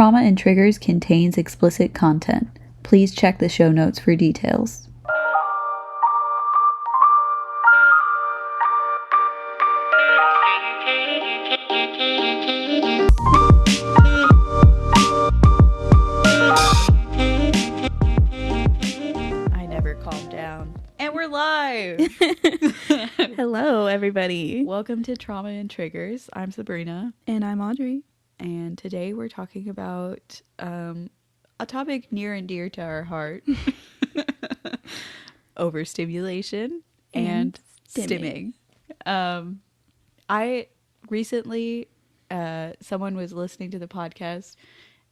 Trauma and Triggers contains explicit content. Please check the show notes for details. I never calm down. And we're live! Hello, everybody. Welcome to Trauma and Triggers. I'm Sabrina. And I'm Audrey. And today we're talking about a topic near and dear to our heart. Overstimulation and stimming. I recently, someone was listening to the podcast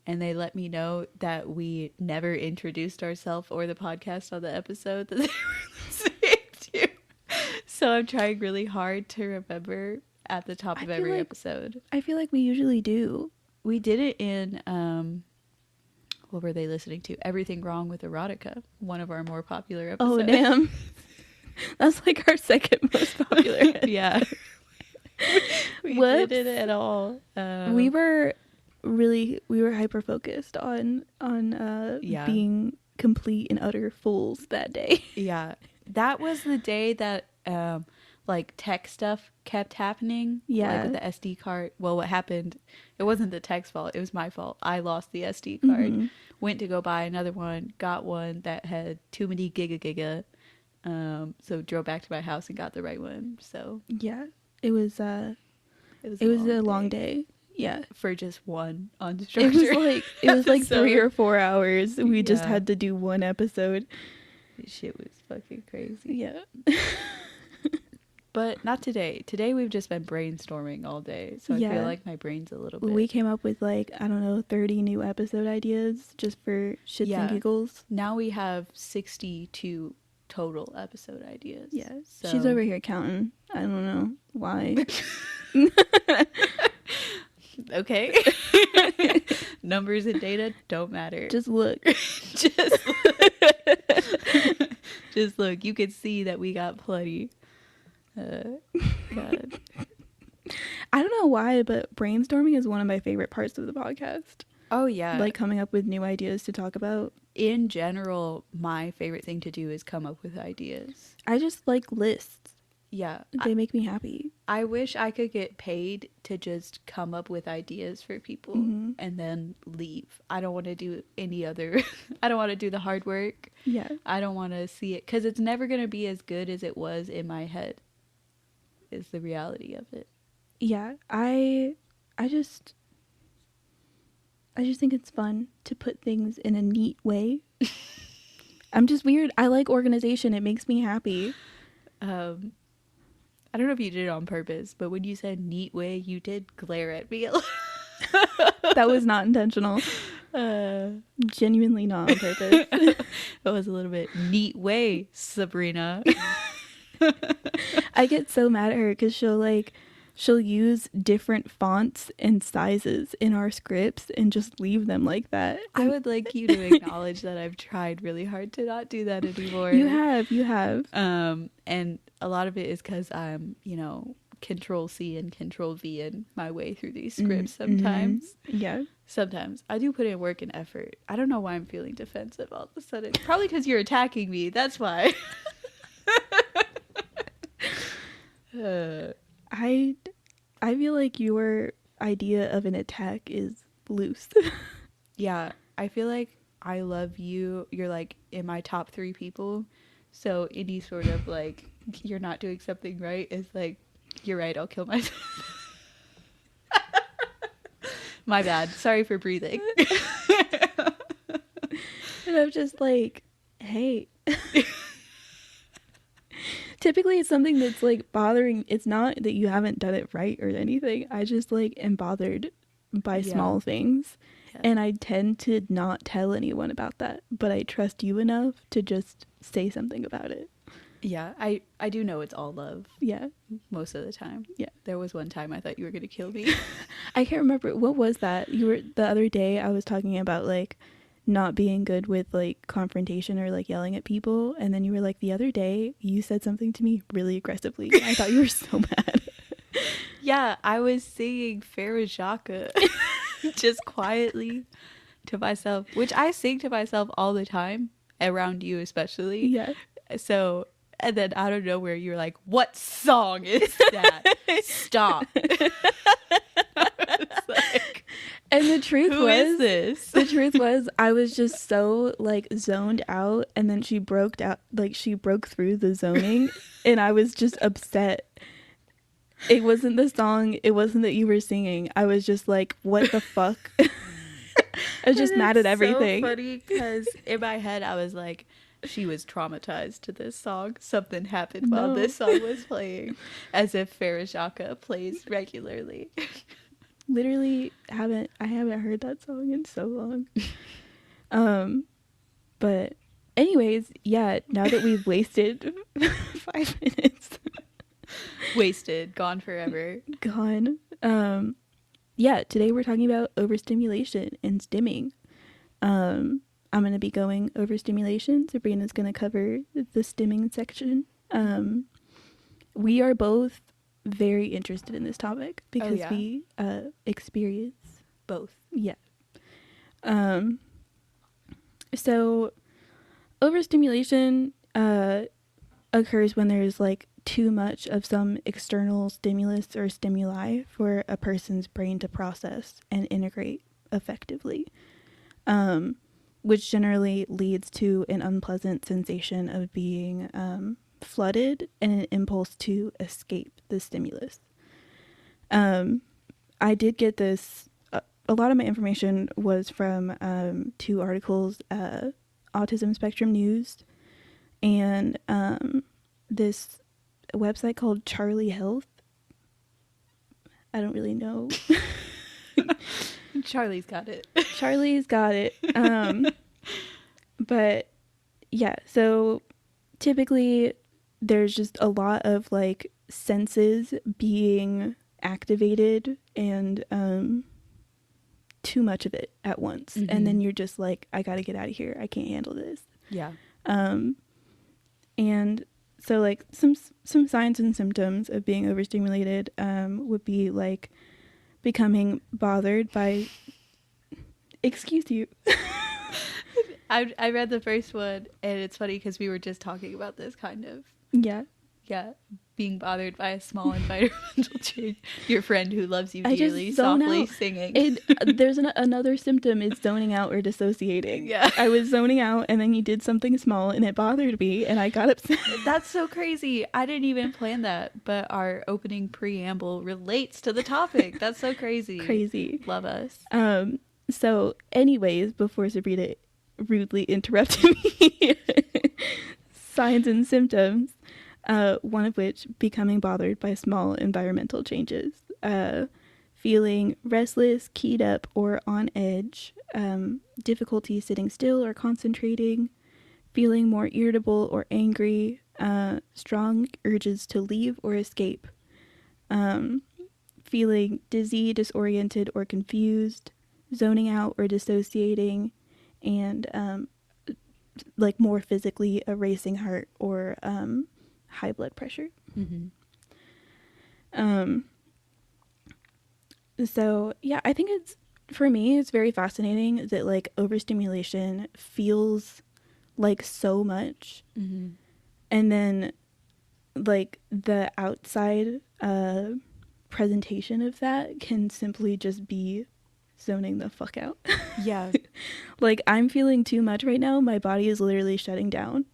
and they let me know that we never introduced ourselves or the podcast on the episode that they were listening to. So I'm trying really hard to remember at the top of every episode. I feel like we usually do. We did it in, what were they listening to? Everything Wrong with Erotica, one of our more popular episodes. Oh, damn. That's like our second most popular. Yeah. we did it at all. We were hyper focused on being complete and utter fools that day. Yeah. That was the day that like tech stuff kept happening. Yeah. Like with the SD card. Well, what happened, it wasn't the tech's fault, it was my fault. I lost the SD card. Mm-hmm. Went to go buy another one, got one that had too many giga. So drove back to my house and got the right one. So yeah, it was a long day. Yeah, for just one unstructured. It was like 3 or 4 hours. We just had to do one episode. This shit was fucking crazy. Yeah. But not today. Today we've just been brainstorming all day. So I feel like my brain's a little bit. We came up with 30 new episode ideas just for shits and giggles. Now we have 62 total episode ideas. Yeah. So. She's over here counting. I don't know why. Okay. Numbers and data don't matter. Just look. Just look. Just look. You can see that we got plenty. God. I don't know why, but brainstorming is one of my favorite parts of the podcast. Oh, yeah. Like coming up with new ideas to talk about. In general, my favorite thing to do is come up with ideas. I just like lists. Yeah. They make me happy. I wish I could get paid to just come up with ideas for people and then leave. I don't want to do any other. I don't want to do the hard work. Yeah. I don't want to see it because it's never going to be as good as it was in my head. Is the reality of it. Yeah. I just think it's fun to put things in a neat way. I'm just weird. I like organization. It makes me happy. I don't know if you did it on purpose, but when you said neat way, you did glare at me. That was not intentional. Genuinely not on purpose. It was a little bit neat way, Sabrina. I get so mad at her because she'll use different fonts and sizes in our scripts and just leave them like that. I would like you to acknowledge that I've tried really hard to not do that anymore. You have. And a lot of it is because I'm, Control C and Control V in my way through these scripts sometimes. Yeah. Sometimes. I do put in work and effort. I don't know why I'm feeling defensive all of a sudden. Probably because you're attacking me. That's why. I feel like your idea of an attack is loose. Yeah, I feel like I love you. You're like in my top 3 people. So any sort of you're not doing something right is like, you're right, I'll kill myself. My bad. Sorry for breathing. And I'm just like, hey. Typically it's something that's bothering. It's not that you haven't done it right or anything. I just am bothered by small things. Yeah. And I tend to not tell anyone about that, but I trust you enough to just say something about it. Yeah, I do know it's all love. Yeah. Most of the time. Yeah. There was one time I thought you were going to kill me. I can't remember. What was that? The other day I was talking about not being good with confrontation or yelling at people, and then you were the other day you said something to me really aggressively. I thought you were so mad. Yeah, I was singing Farah Jaka. just quietly to myself, which I sing to myself all the time, around you especially. Yeah. So, and then out of nowhere, you're like, what song is that? Stop. Like, and the truth who is this? The truth was, I was just so like zoned out, and then she broke through the zoning, and I was just upset. It wasn't the song, it wasn't that you were singing. I was just like, what the fuck? I was just mad at everything. So funny, because in my head I was like, she was traumatized to this song. Something happened while this song was playing, as if Farajaka plays regularly. Literally I haven't heard that song in so long. But anyways, yeah, now that we've wasted 5 minutes. Wasted, gone forever. Gone. Yeah, today we're talking about overstimulation and stimming. I'm going to be going overstimulation. Sabrina's going to cover the stimming section. We are both very interested in this topic because we experience both. Yeah. So overstimulation occurs when there's like too much of some external stimulus or stimuli for a person's brain to process and integrate effectively, which generally leads to an unpleasant sensation of being flooded and an impulse to escape the stimulus. I did get this, a lot of my information was from 2 articles, Autism Spectrum News and this website called Charlie Health. I don't really know. Charlie's got it. Charlie's got it. But yeah, so typically there's just a lot of like senses being activated and too much of it at once. Mm-hmm. And then you're just like, I gotta get out of here. I can't handle this. Yeah. And so like some signs and symptoms of being overstimulated would be like becoming bothered by, excuse you. I read the first one, and it's funny because we were just talking about this kind of. Yeah. Yeah. Being bothered by a small environmental change. Your friend who loves you dearly softly singing. There's another symptom is zoning out or dissociating. Yeah. I was zoning out, and then you did something small, and it bothered me, and I got upset. That's so crazy. I didn't even plan that, but our opening preamble relates to the topic. That's so crazy. Crazy. Love us. So anyways, before Sabrina rudely interrupted me, signs and symptoms. One of which becoming bothered by small environmental changes, feeling restless, keyed up, or on edge, difficulty sitting still or concentrating, feeling more irritable or angry, strong urges to leave or escape, feeling dizzy, disoriented, or confused, zoning out or dissociating, and like more physically a racing heart or high blood pressure. Mm-hmm. So yeah, I think for me it's very fascinating that like overstimulation feels like so much, mm-hmm. and then like the outside presentation of that can simply just be zoning the fuck out. Yeah. Like I'm feeling too much right now. My body is literally shutting down.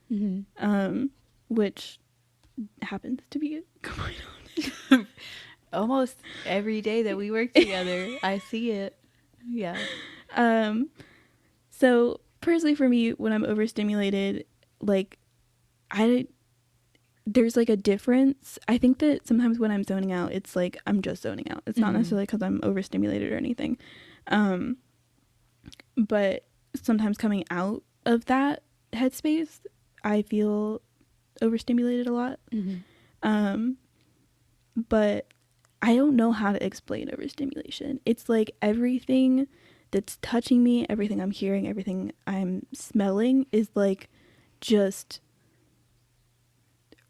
Mm-hmm. Which happens to be going on almost every day that we work together. I see it. Yeah. So personally for me, when I'm overstimulated, like there's like a difference. I think that sometimes when I'm zoning out, it's like I'm just zoning out. It's not necessarily because I'm overstimulated or anything. But sometimes coming out of that headspace, I feel overstimulated a lot. Mm-hmm. But I don't know how to explain overstimulation. It's like everything that's touching me, everything I'm hearing, everything I'm smelling is like just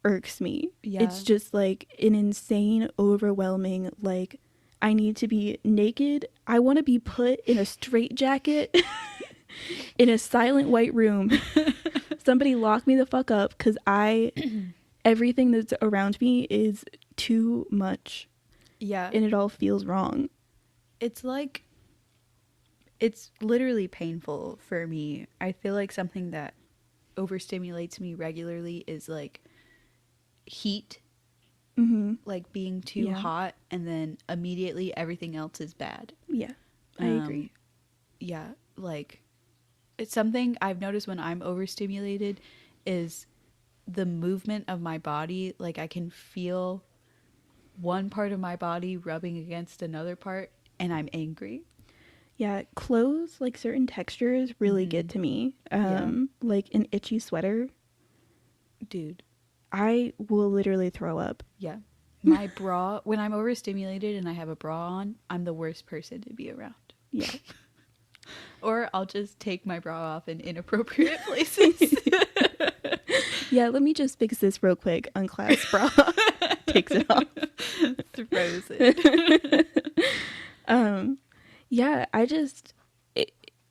irks me. Yeah. It's just like an insane, overwhelming, like I need to be naked. I want to be put in a straitjacket in a silent white room. Somebody lock me the fuck up, because everything that's around me is too much. Yeah. And it all feels wrong. It's like, it's literally painful for me. I feel like something that overstimulates me regularly is like heat. Mm-hmm. Like being too hot, and then immediately everything else is bad. Yeah, I agree. Yeah, like it's something I've noticed when I'm overstimulated is the movement of my body. Like I can feel one part of my body rubbing against another part, and I'm angry. Yeah, clothes, like certain textures really get to me. Like an itchy sweater. Dude. I will literally throw up. Yeah. My bra, when I'm overstimulated and I have a bra on, I'm the worst person to be around. Yeah. Or I'll just take my bra off in inappropriate places. Yeah, let me just fix this real quick. Unclasp bra. Takes it off. Throws it. Yeah,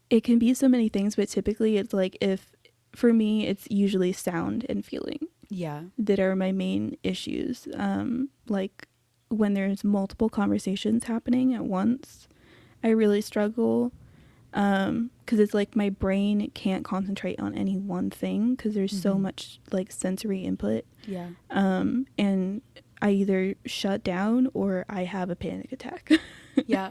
it can be so many things, but typically it's like, for me, it's usually sound and feeling. Yeah. That are my main issues. Like when there's multiple conversations happening at once, I really struggle. Because it's like my brain can't concentrate on any one thing because there's so much like sensory input. Yeah. And I either shut down or I have a panic attack. Yeah.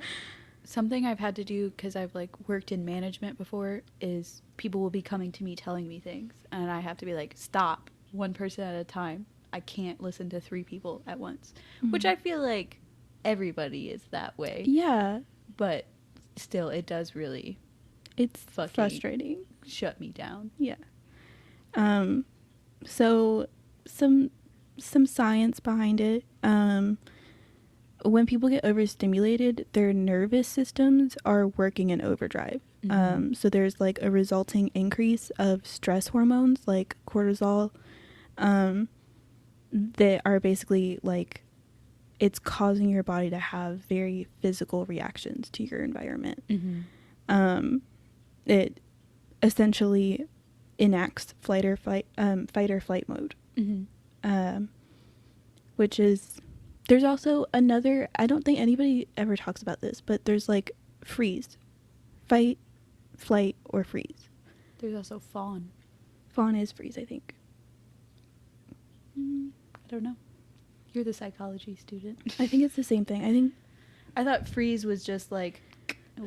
Something I've had to do, because I've like worked in management before, is people will be coming to me telling me things, and I have to be like, stop, one person at a time. I can't listen to 3 people at once, which I feel like everybody is that way. Yeah. But still, it does really, it's frustrating. Shut me down. Yeah. So some science behind it. When people get overstimulated, their nervous systems are working in overdrive. So there's like a resulting increase of stress hormones like cortisol, that are basically like, it's causing your body to have very physical reactions to your environment. It essentially enacts fight or flight mode. Which is, there's also another, I don't think anybody ever talks about this, but there's like freeze, fight, flight, or freeze. There's also fawn. Fawn is freeze, I think. I don't know. You're the psychology student. I think it's the same thing. I thought freeze was just like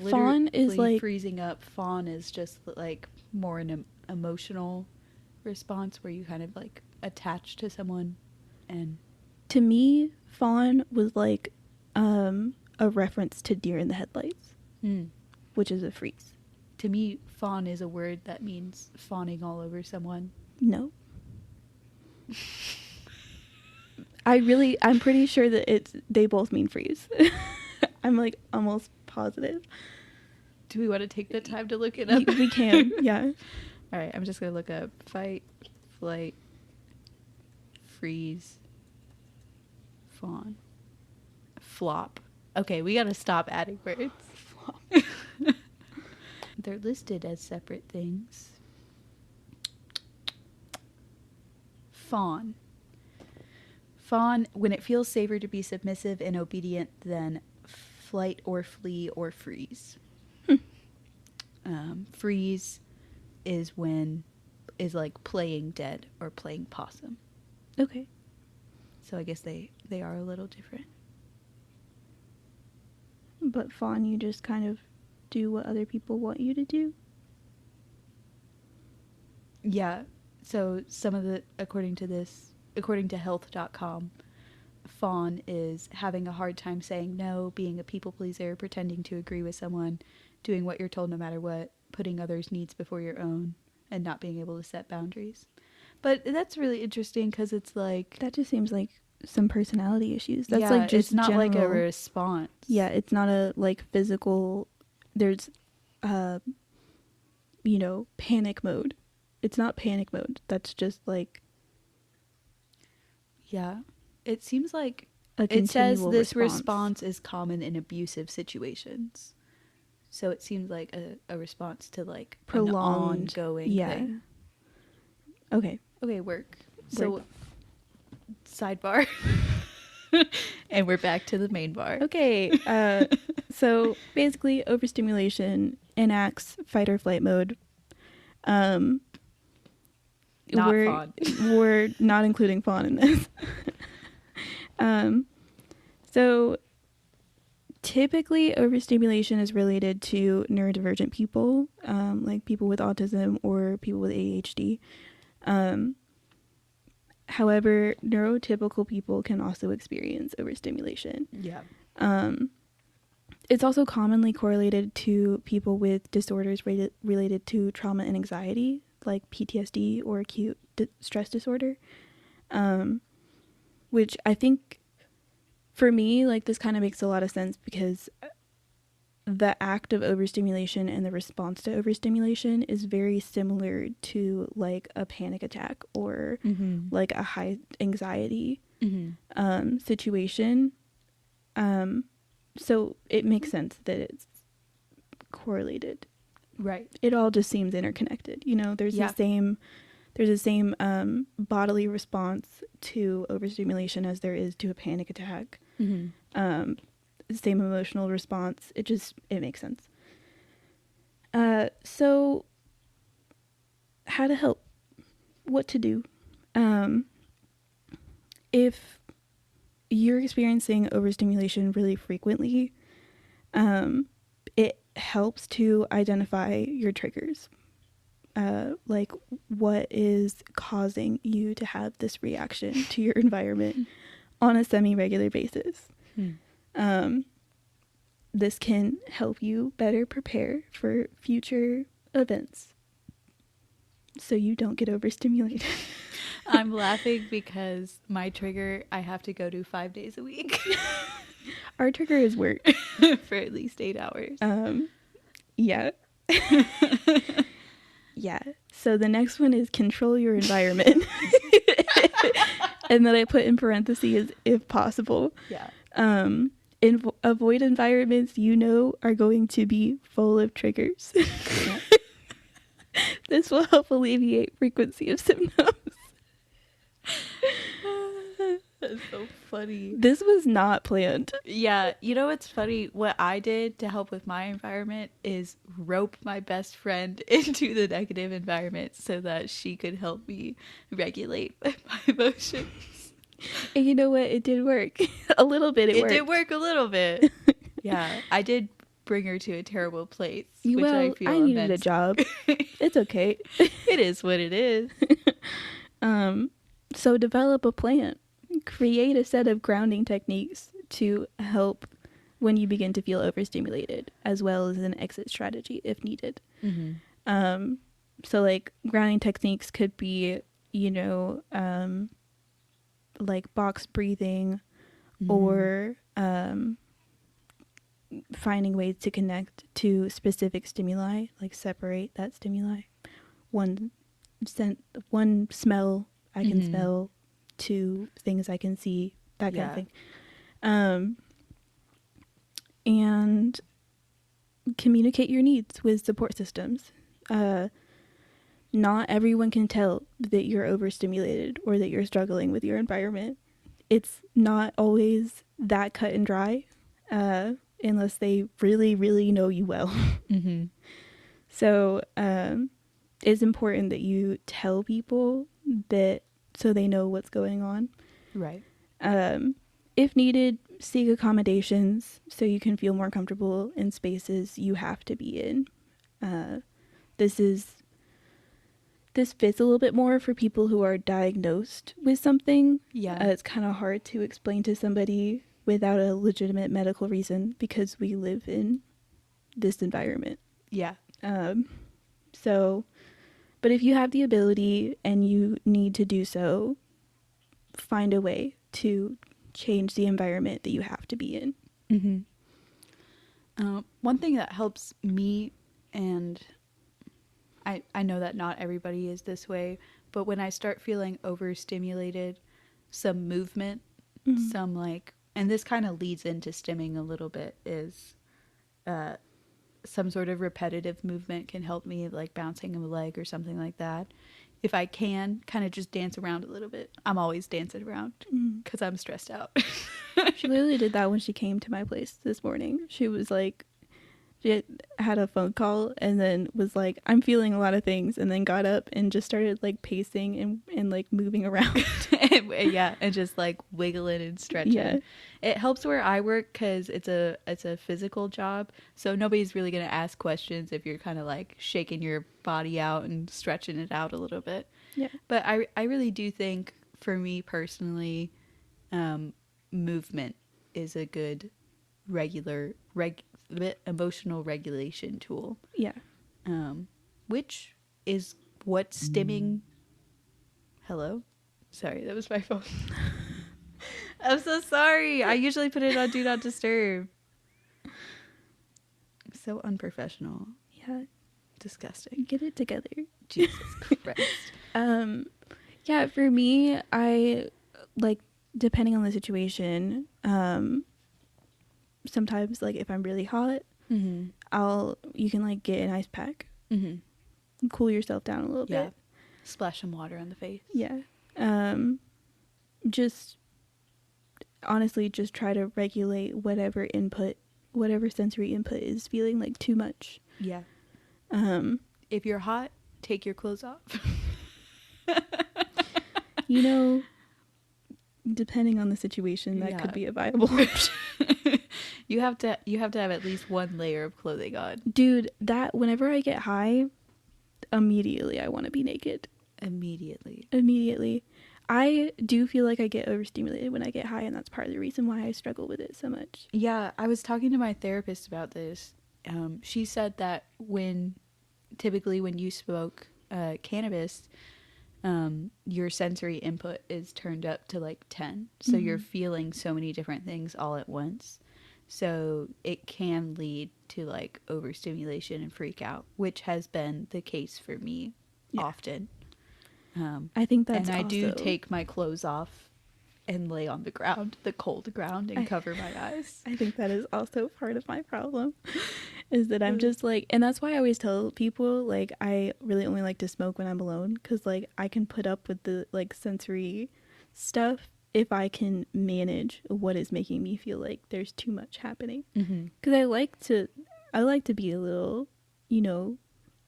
fawn is like freezing up. Fawn is just like more an emotional response where you kind of like attach to someone. And to me, fawn was like a reference to deer in the headlights, which is a freeze. To me, fawn is a word that means fawning all over someone. No. I'm pretty sure that they both mean freeze. I'm like almost positive. Do we want to take the time to look it up? We can, yeah. All right, I'm just going to look up fight, flight, freeze, fawn, flop. Okay, we got to stop adding words. Flop. They're listed as separate things. Fawn. Fawn, when it feels safer to be submissive and obedient than flight or flee or freeze. Freeze is like playing dead or playing possum. Okay. So I guess they are a little different. But fawn, you just kind of do what other people want you to do. Yeah. So some of the, according to health.com, fawn is having a hard time saying no, being a people pleaser, pretending to agree with someone, doing what you're told no matter what, putting others' needs before your own, and not being able to set boundaries. But that's really interesting because it's like, that just seems like some personality issues. That's like just it's not general, like a response. Yeah, it's not a like physical. There's, panic mode. It's not panic mode. That's just like. Yeah, it seems like a It says continual this response. response is common in abusive situations. So it seems like a response to like an Prolonged. ongoing Yeah. thing. Okay. Okay, work. So sidebar. And we're back to the main bar. Okay. So basically, overstimulation enacts fight or flight mode. Not fawn. We're not including fawn in this. So typically, overstimulation is related to neurodivergent people, like people with autism or people with ADHD. However, neurotypical people can also experience overstimulation. Yeah. It's also commonly correlated to people with disorders related to trauma and anxiety, like PTSD or acute stress disorder, which I think for me, like, this kind of makes a lot of sense because the act of overstimulation and the response to overstimulation is very similar to like a panic attack or like a high anxiety situation. So it makes sense that it's correlated. Right. It all just seems interconnected. You know, there's the same bodily response to overstimulation as there is to a panic attack. Same emotional response. It makes sense. So how to help, what to do. If you're experiencing overstimulation really frequently, it helps to identify your triggers. Like, what is causing you to have this reaction to your environment on a semi-regular basis. This can help you better prepare for future events so you don't get overstimulated. I'm laughing because my trigger I have to go to 5 days a week. Our trigger is work. For at least 8 hours. Yeah. Yeah. So the next one is control your environment. And then I put in parentheses, if possible. Yeah. Avoid environments you know are going to be full of triggers. This will help alleviate frequency of symptoms. That's so funny. This was not planned. Yeah, you know what's funny? What I did to help with my environment is rope my best friend into the negative environment so that she could help me regulate my emotions. And you know what? It did work. A little bit it worked. It did work a little bit. Yeah, I did bring her to a terrible place, which I feel I needed a job. It's okay. It is what it is. So develop a plan. Create a set of grounding techniques to help when you begin to feel overstimulated, as well as an exit strategy if needed. So like grounding techniques could be, you know, like box breathing or finding ways to connect to specific stimuli, like separate that stimuli. One smell I can smell, 2 things I can see, that kind of thing. And communicate your needs with support systems. Not everyone can tell that you're overstimulated or that you're struggling with your environment. It's not always that cut and dry, unless they really, really know you well. So it's important that you tell people that so they know what's going on. Right. If needed, seek accommodations so you can feel more comfortable in spaces you have to be in. This fits a little bit more for people who are diagnosed with something. Yeah. It's kind of hard to explain to somebody without a legitimate medical reason because we live in this environment. Yeah. But if you have the ability and you need to do so, find a way to change the environment that you have to be in. One thing that helps me, and I know that not everybody is this way, but when I start feeling overstimulated, some movement, some like and this kind of leads into stimming a little bit, is some sort of repetitive movement can help me, like bouncing a leg or something like that. If I can, kind of just dance around a little bit. I'm always dancing around because I'm stressed out. She literally did that when she came to my place this morning. She was like, she had a phone call and then was like, I'm feeling a lot of things, and then got up and just started like pacing and like moving around. Yeah, and just like wiggling and stretching. Yeah. It helps where I work because it's a physical job, so nobody's really gonna ask questions if you're kind of like shaking your body out and stretching it out a little bit. Yeah. But I really do think, for me personally, movement is a good emotional regulation tool. Yeah. Which is what stimming. Hello? Sorry, that was my phone. I'm so sorry. I usually put it on Do Not Disturb. So unprofessional. Yeah. Disgusting. Get it together. Jesus Christ. Yeah, for me, I like, depending on the situation, sometimes like if I'm really hot, you can like get an ice pack, cool yourself down a little bit. Splash some water on the face. Yeah. Just honestly just try to regulate whatever sensory input is feeling like too much. Yeah. If you're hot, take your clothes off. You know, depending on the situation, that could be a viable option. You have to have at least one layer of clothing on. Dude, that whenever I get high, immediately I want to be naked. Immediately. I do feel like I get overstimulated when I get high, and that's part of the reason why I struggle with it so much. Yeah, I was talking to my therapist about this. She said that typically when you smoke cannabis, your sensory input is turned up to like 10. So you're feeling so many different things all at once. So it can lead to like overstimulation and freak out, which has been the case for me often. I think that's and I do take my clothes off and lay on the ground, the cold ground, and cover my eyes. I think that is also part of my problem, is that I'm just like, and that's why I always tell people, like, I really only like to smoke when I'm alone, because like I can put up with the like sensory stuff if I can manage what is making me feel like there's too much happening. Because I like to be a little, a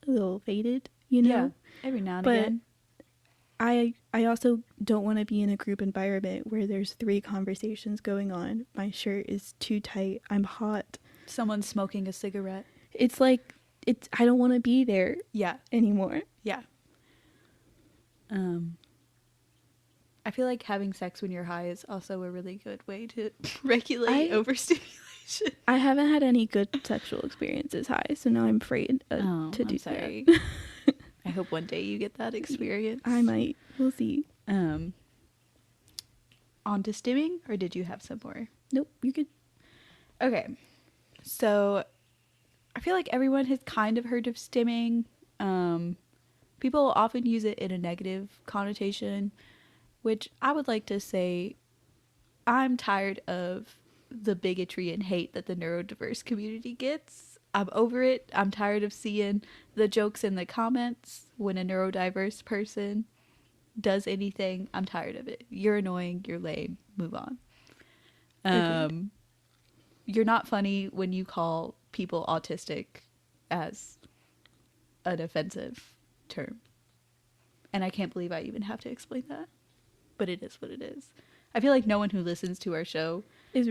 little faded, Yeah, every now and again. I also don't want to be in a group environment where there's 3 conversations going on. My shirt is too tight. I'm hot. Someone smoking a cigarette. It's like, I don't want to be there anymore. Yeah. I feel like having sex when you're high is also a really good way to regulate overstimulation. I haven't had any good sexual experiences high, so now I'm afraid to do sorry. that. I hope one day you get that experience. I might. We'll see. On to stimming, or did you have some more? Nope, you're good. Okay. So I feel like everyone has kind of heard of stimming. People often use it in a negative connotation, which I would like to say I'm tired of the bigotry and hate that the neurodiverse community gets. I'm over it. I'm tired of seeing the jokes in the comments when a neurodiverse person does anything. I'm tired of it. You're annoying. You're lame. Move on. You're not funny when you call people autistic as an offensive term. And I can't believe I even have to explain that. But it is what it is. I feel like no one who listens to our show is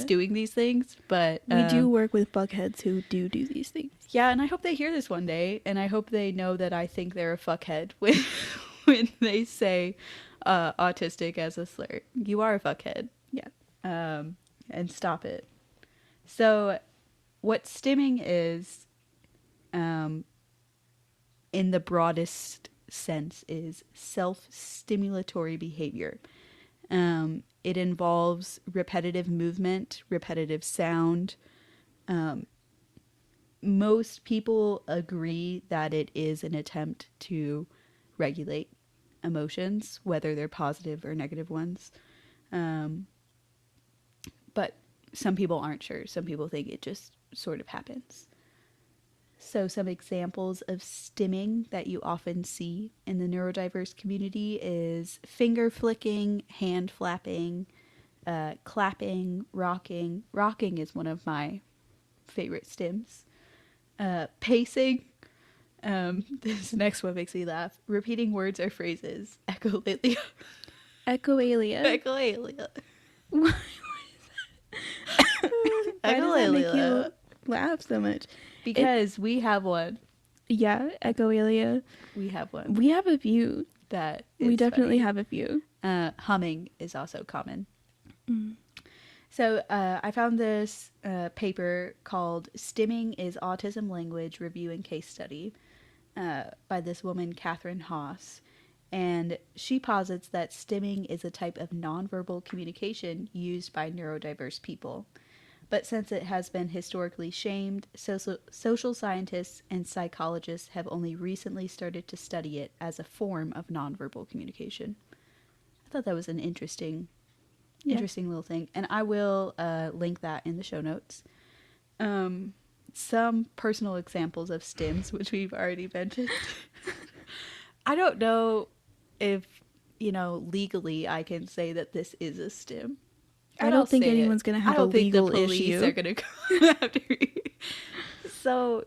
doing these things, but we do work with fuckheads who do these things. Yeah, and I hope they hear this one day, and I hope they know that I think they're a fuckhead when they say autistic as a slur. You are a fuckhead. Yeah. And stop it. So what stimming is, in the broadest sense, is self-stimulatory behavior. It involves repetitive movement, repetitive sound. Most people agree that it is an attempt to regulate emotions, whether they're positive or negative ones. some people aren't sure. Some people think it just sort of happens. So some examples of stimming that you often see in the neurodiverse community is finger flicking, hand flapping, clapping, rocking. Rocking is one of my favorite stims. Pacing. This next one makes me laugh. Repeating words or phrases. Echolalia. Echolalia. Echolalia. Why does that make you Echolalia. laugh so much? Because we have one. Yeah, echolalia. We have one. We have a few. That We is definitely funny. have a few. Humming is also common. Mm. So I found this paper called Stimming is Autism Language Review and Case Study by this woman, Catherine Haas. And she posits that stimming is a type of nonverbal communication used by neurodiverse people. But since it has been historically shamed, social scientists and psychologists have only recently started to study it as a form of nonverbal communication. I thought that was an interesting little thing. And I will link that in the show notes. Some personal examples of stims, which we've already mentioned. I don't know if, legally I can say that this is a stim. I don't think anyone's going to have a legal issue. I don't think the police are going to come after me. So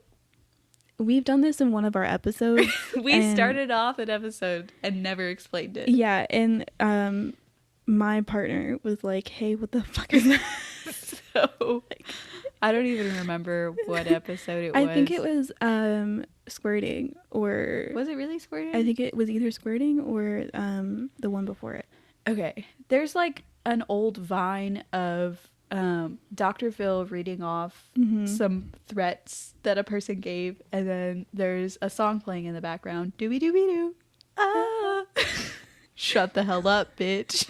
we've done this in one of our episodes. We started off an episode and never explained it. Yeah, and my partner was like, "Hey, what the fuck is that?" So I don't even remember what episode it was. I think it was squirting, or was it really squirting? I think it was either squirting or the one before it. Okay, there's like an old Vine of Dr. Phil reading off some threats that a person gave, and then there's a song playing in the background. Dooby dooby doo. Ah. Shut the hell up, bitch.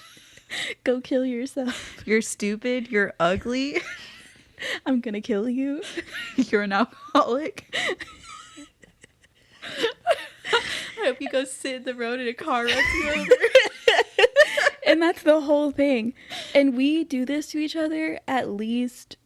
Go kill yourself. You're stupid. You're ugly. I'm gonna kill you. You're an alcoholic. I hope you go sit in the road and a car runs you over. And that's the whole thing. And we do this to each other at least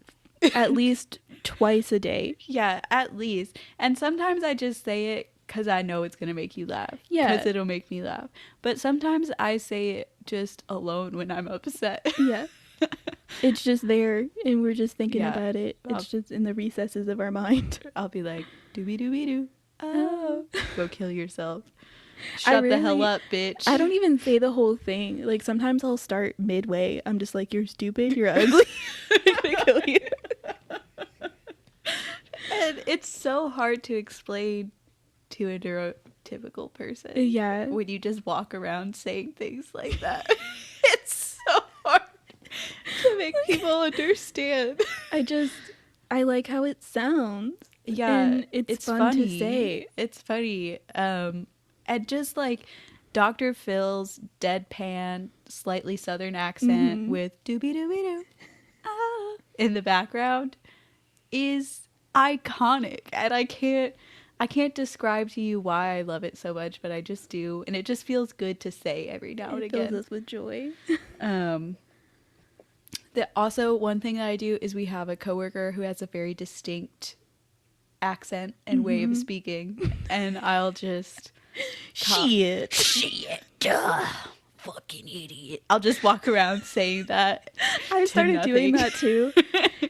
twice a day. Yeah, at least. And sometimes I just say it because I know it's going to make you laugh. Yeah. Because it'll make me laugh. But sometimes I say it just alone when I'm upset. Yeah. It's just there and we're just thinking about it. It's just in the recesses of our mind. I'll be like, dooby dooby doo. Oh. Go kill yourself. Shut the hell up, bitch. I don't even say the whole thing. Like, sometimes I'll start midway. I'm just like, you're stupid, you're ugly. I'm gonna kill you. And it's so hard to explain to a neurotypical person. Yeah. When you just walk around saying things like that. It's so hard to make people understand. I like how it sounds. Yeah. And it's fun funny to say. It's funny. And just like Dr. Phil's deadpan, slightly southern accent with doobie doobie doo in the background is iconic. And I can't describe to you why I love it so much, but I just do. And it just feels good to say every now and again. It fills us with joy. Also, one thing that I do is we have a coworker who has a very distinct accent and way of speaking. And I'll just... Shit, duh, fucking idiot. I'll just walk around saying that. I started doing that too.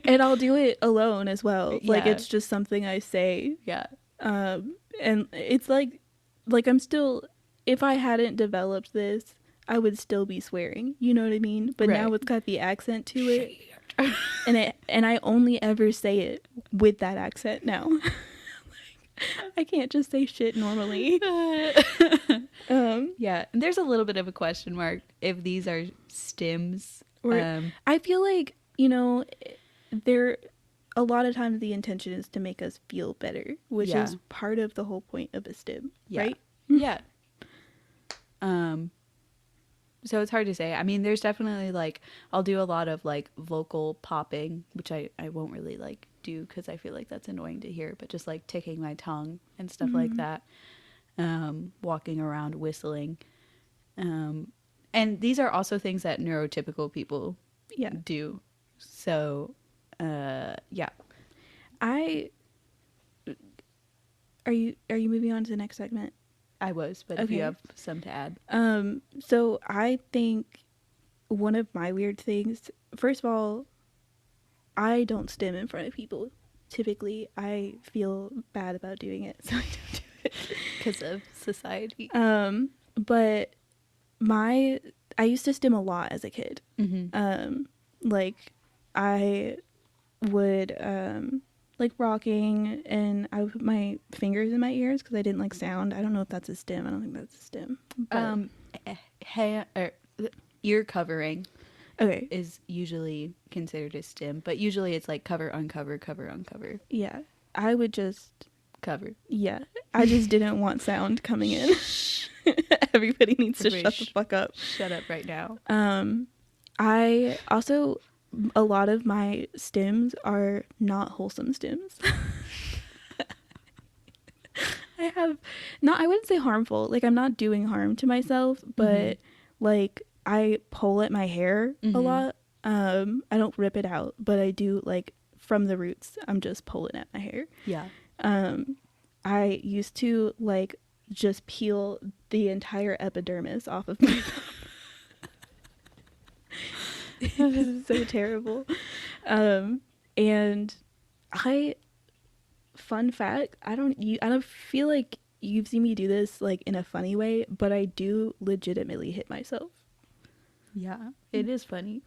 And I'll do it alone as well. Like, it's just something I say. Yeah. And it's like I'm still, if I hadn't developed this, I would still be swearing. You know what I mean? But now it's got the accent to it. And I only ever say it with that accent now. I can't just say shit normally. Yeah, and there's a little bit of a question mark if these are stims. I feel like, there a lot of times the intention is to make us feel better, which is part of the whole point of a stim, right? Yeah. So it's hard to say. I mean, there's definitely like, I'll do a lot of like vocal popping, which I won't really like do because I feel like that's annoying to hear, but just like ticking my tongue and stuff like that. Walking around whistling. And these are also things that neurotypical people do. So, yeah. Are you moving on to the next segment? I was, but if you have some to add. So I think one of my weird things, first of all, I don't stim in front of people. Typically, I feel bad about doing it, so I don't do it because of society. But I used to stim a lot as a kid. Like I would like rocking, and I would put my fingers in my ears because I didn't like sound. I don't know if that's a stim. I don't think that's a stim. Ear covering okay is usually considered a stim, but usually it's like cover, uncover, cover, uncover. Yeah, I would just cover. Yeah, I just didn't want sound coming in. Everybody needs to shut the fuck up. Shut up right now. I also, a lot of my stims are not wholesome stims. I wouldn't say harmful. Like, I'm not doing harm to myself, but like I pull at my hair a lot. I don't rip it out, but I do, like, from the roots, I'm just pulling at my hair. Yeah. I used to, like, just peel the entire epidermis off of my thumb. This is so terrible. And fun fact, I don't feel like you've seen me do this, like, in a funny way, but I do legitimately hit myself. Yeah, it is funny.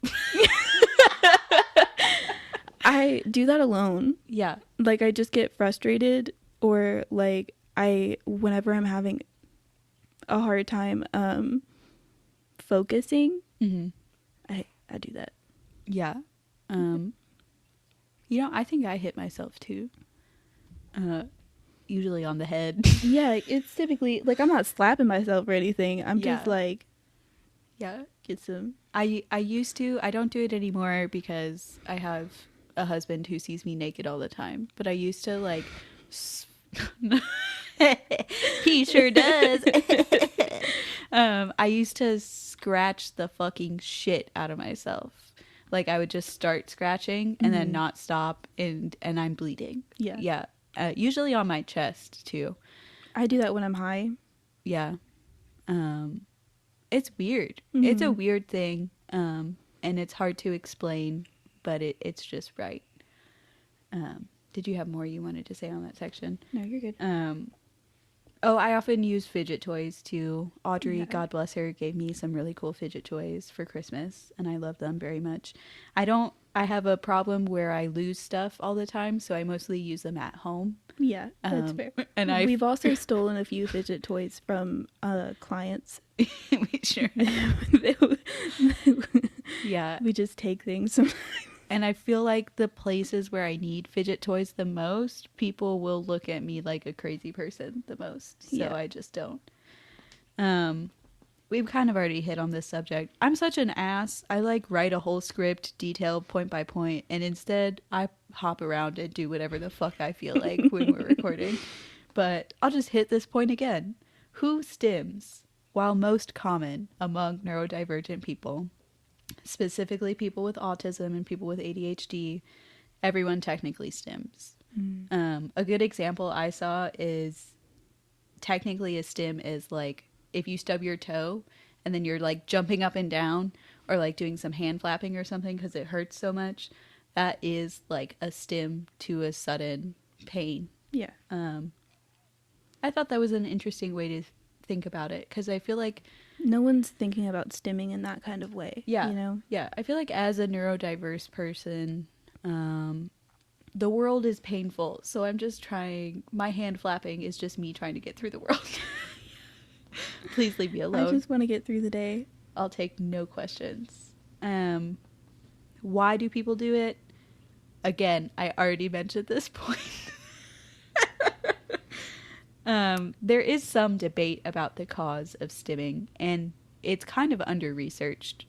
I do that alone. Yeah. Like, I just get frustrated, or like whenever I'm having a hard time focusing, I do that. Yeah. I think I hit myself too. Usually on the head. Yeah, it's typically, like, I'm not slapping myself or anything. I'm just like, get some. I used to. I don't do it anymore because I have a husband who sees me naked all the time. But I used to, like, he sure does. I used to scratch the fucking shit out of myself. Like, I would just start scratching and then not stop, and I'm bleeding. Yeah. Usually on my chest too. I do that when I'm high. Yeah. It's weird. It's a weird thing, and it's hard to explain, but it's just right. Did you have more you wanted to say on that section? No, you're good. I often use fidget toys too. Audrey, God bless her, gave me some really cool fidget toys for Christmas, and I love them very much. I have a problem where I lose stuff all the time, so I mostly use them at home. Yeah, that's fair. And we've also stolen a few fidget toys from clients. We sure yeah. We just take things sometimes. And I feel like the places where I need fidget toys the most, people will look at me like a crazy person the most. So I just don't. We've kind of already hit on this subject. I'm such an ass. I, like, write a whole script detailed point by point, and instead I hop around and do whatever the fuck I feel like when we're recording. But I'll just hit this point again. Who stims? While most common among neurodivergent people, specifically people with autism and people with ADHD, everyone technically stims. A good example I saw is, technically a stim is, like, if you stub your toe and then you're, like, jumping up and down or, like, doing some hand flapping or something because it hurts so much, that is, like, a stim to a sudden pain. Yeah. I thought that was an interesting way to think about it, because I feel like no one's thinking about stimming in that kind of way. Yeah. You know? Yeah. I feel like as a neurodiverse person, the world is painful. So I'm just trying. My hand flapping is just me trying to get through the world. Please leave me alone. I just want to get through the day. I'll take no questions. Why do people do it? Again, I already mentioned this point. There is some debate about the cause of stimming, and it's kind of under-researched.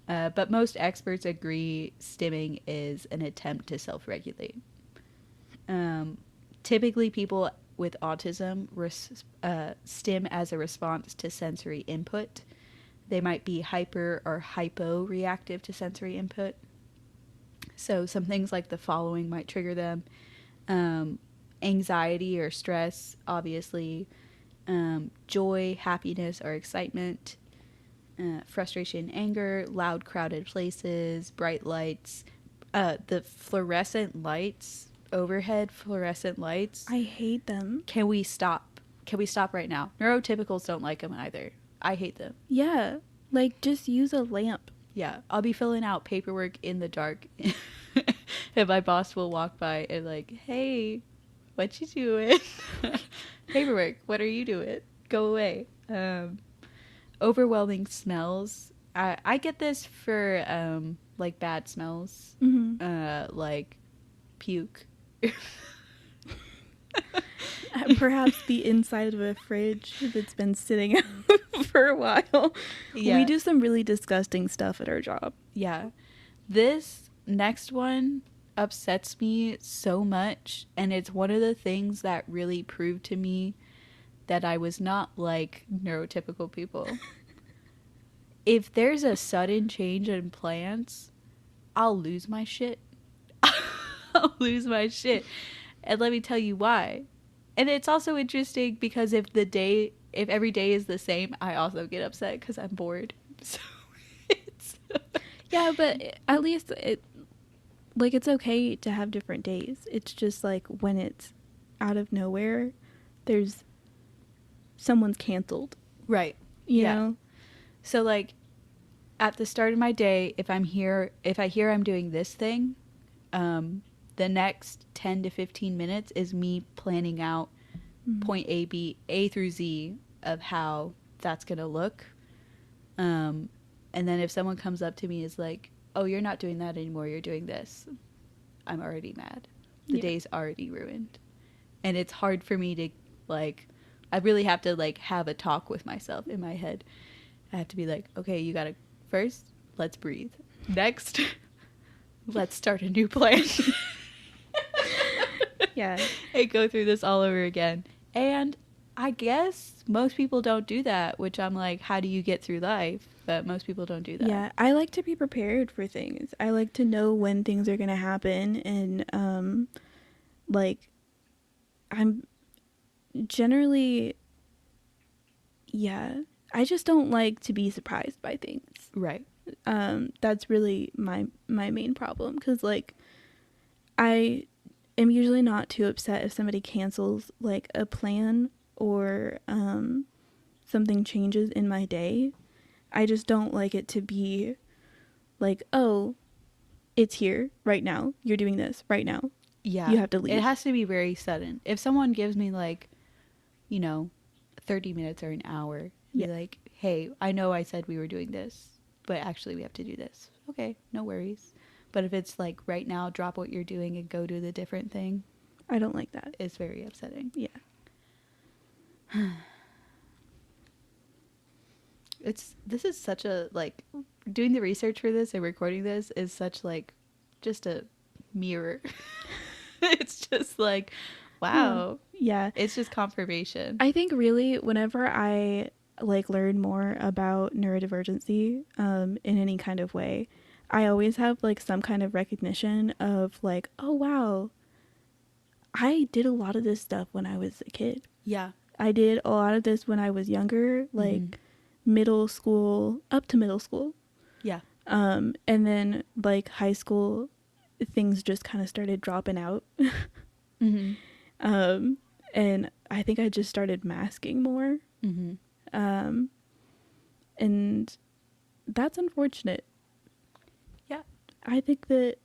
But most experts agree stimming is an attempt to self-regulate. Typically, people with autism stim as a response to sensory input. They might be hyper or hypo-reactive to sensory input. So some things like the following might trigger them. Anxiety or stress, obviously. Joy, happiness, or excitement. Frustration, anger, loud, crowded places, bright lights. The fluorescent lights, overhead fluorescent lights. I hate them. Can we stop? Can we stop right now? Neurotypicals don't like them either. I hate them. Yeah. Like, just use a lamp. Yeah, I'll be filling out paperwork in the dark. And my boss will walk by and like, hey, what you doing? Paperwork, what are you doing? Go away. Overwhelming smells. I get this for like bad smells. Like puke. Perhaps the inside of a fridge that's been sitting out for a while. Yeah. We do some really disgusting stuff at our job. Yeah. This next one upsets me so much, and it's one of the things that really proved to me that I was not like neurotypical people. If there's a sudden change in plans, I'll lose my shit. I'll lose my shit. And let me tell you why. And it's also interesting because if every day is the same, I also get upset because I'm bored. So it's yeah, but at least it's okay to have different days. It's just like when it's out of nowhere, there's someone's canceled. Right. You know? So like at the start of my day, if I hear I'm doing this thing, the next 10 to 15 minutes is me planning out point A through Z of how that's going to look. And then if someone comes up to me is like, oh, you're not doing that anymore, you're doing this, I'm already mad. The day's already ruined. And it's hard for me to, like, I really have to, like, have a talk with myself in my head. I have to be like, okay, you got to, first, let's breathe. Next, let's start a new plan. Yeah. And go through this all over again. And I guess most people don't do that, which I'm like, how do you get through life? But most people don't do that. Yeah, I like to be prepared for things. I like to know when things are going to happen. And, like, I'm generally, yeah, I just don't like to be surprised by things. Right. That's really my main problem. Because, like, I am usually not too upset if somebody cancels, like, a plan or something changes in my day. I just don't like it to be like, oh, it's here right now. You're doing this right now. Yeah. You have to leave. It has to be very sudden. If someone gives me, like, 30 minutes or an hour, be like, hey, I know I said we were doing this, but actually we have to do this. Okay, no worries. But if it's like right now, drop what you're doing and go do the different thing. I don't like that. It's very upsetting. Yeah. This is such a, like, doing the research for this and recording this is such, like, just a mirror. It's just like, wow. Yeah. It's just confirmation. I think really whenever I, like, learn more about neurodivergency in any kind of way, I always have, like, some kind of recognition of, like, oh, wow, I did a lot of this stuff when I was a kid. Yeah. I did a lot of this when I was younger, like, middle school, up to middle school. Yeah. And then, like, high school, things just kind of started dropping out. And I think I just started masking more. And that's unfortunate. Yeah. I think that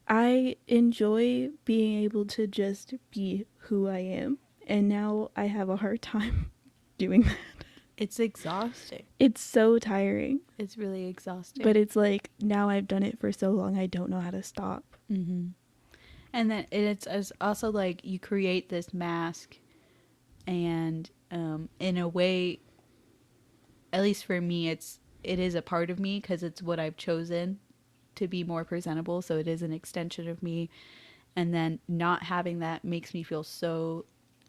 I enjoy being able to just be who I am. And now I have a hard time doing that. It's exhausting. It's so tiring. It's really exhausting. But it's like, now I've done it for so long, I don't know how to stop. And then it's also like you create this mask, and in a way, at least for me, it is a part of me because it's what I've chosen to be more presentable. So it is an extension of me. And then not having that makes me feel so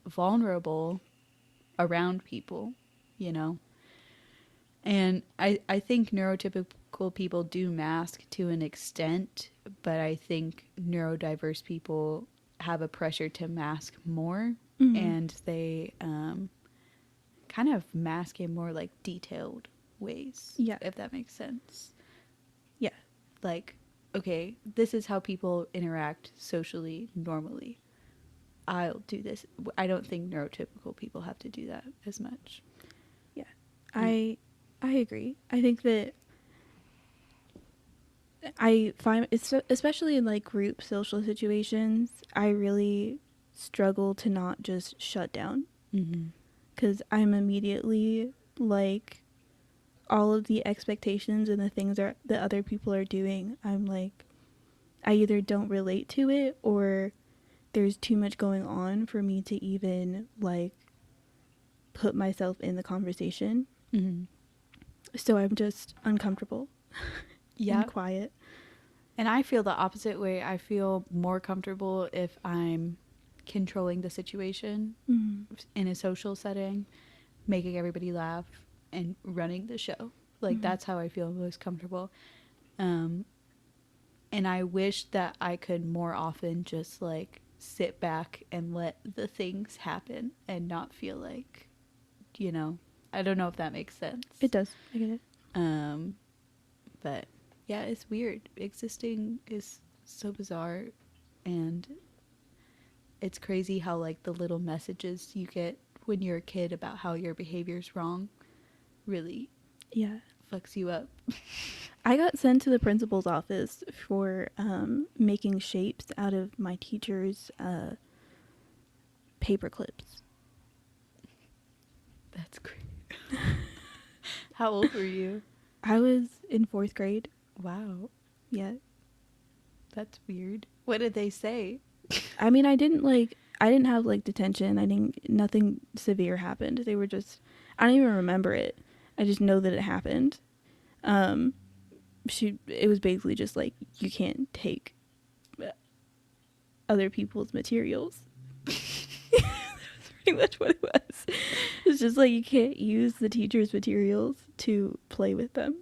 vulnerable around people, you know? And I think neurotypical neurotypical people do mask to an extent, but I think neurodiverse people have a pressure to mask more, Mm-hmm. and they kind of mask in more like detailed ways, Yeah. if that makes sense. Yeah. Like, okay, this is how people interact socially normally. I'll do this. I don't think neurotypical people have to do that as much. Yeah. I agree. I think that I find it's especially in like group social situations, I really struggle to not just shut down Mm-hmm. because I'm immediately like all of the expectations and the things that other people are doing. I'm like, I either don't relate to it or there's too much going on for me to even like put myself in the conversation. Mm-hmm. So I'm just uncomfortable Yeah. and quiet. And I feel the opposite way. I feel more comfortable if I'm controlling the situation Mm-hmm. in a social setting, making everybody laugh, and running the show. Like, Mm-hmm. that's how I feel most comfortable. Um, and I wish that I could more often just like sit back and let the things happen and not feel like, you know, I don't know if that makes sense. It does. I get it. But yeah, it's weird. Existing is so bizarre, and it's crazy how like the little messages you get when you're a kid about how your behavior's wrong really Yeah. fucks you up. I got sent to the principal's office for making shapes out of my teacher's paper clips. That's great. How old were you? I was in 4th grade. Wow, Yeah. that's weird. What did they say? I mean, I didn't have like detention. Nothing severe happened. They were just, I don't even remember it. I just know that it happened. It was basically just like, you can't take other people's materials. That's pretty much what it was. It's just like, you can't use the teacher's materials to play with them.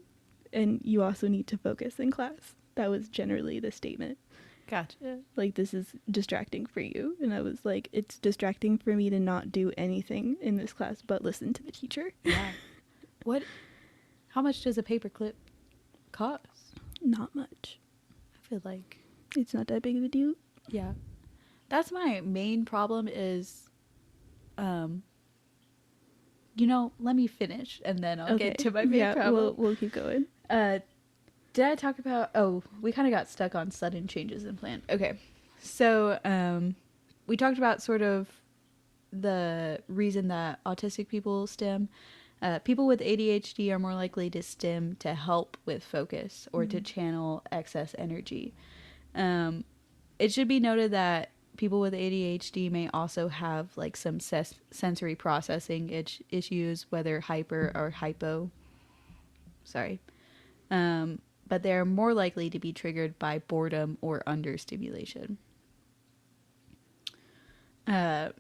And you also need to focus in class. That was generally the statement. Gotcha. Like, this is distracting for you. And I was like, it's distracting for me to not do anything in this class but listen to the teacher. Yeah. How much does a paperclip cost? Not much. I feel like, It's not that big of a deal. yeah. That's my main problem is, let me finish and then I'll get to my main problem. We'll keep going. Did I talk about, we kind of got stuck on sudden changes in plan. Okay. So, we talked about sort of the reason that autistic people stim. People with ADHD are more likely to stim to help with focus or to channel excess energy. It should be noted that people with ADHD may also have like some sensory processing issues, whether hyper or hypo. Sorry. But they're more likely to be triggered by boredom or understimulation. And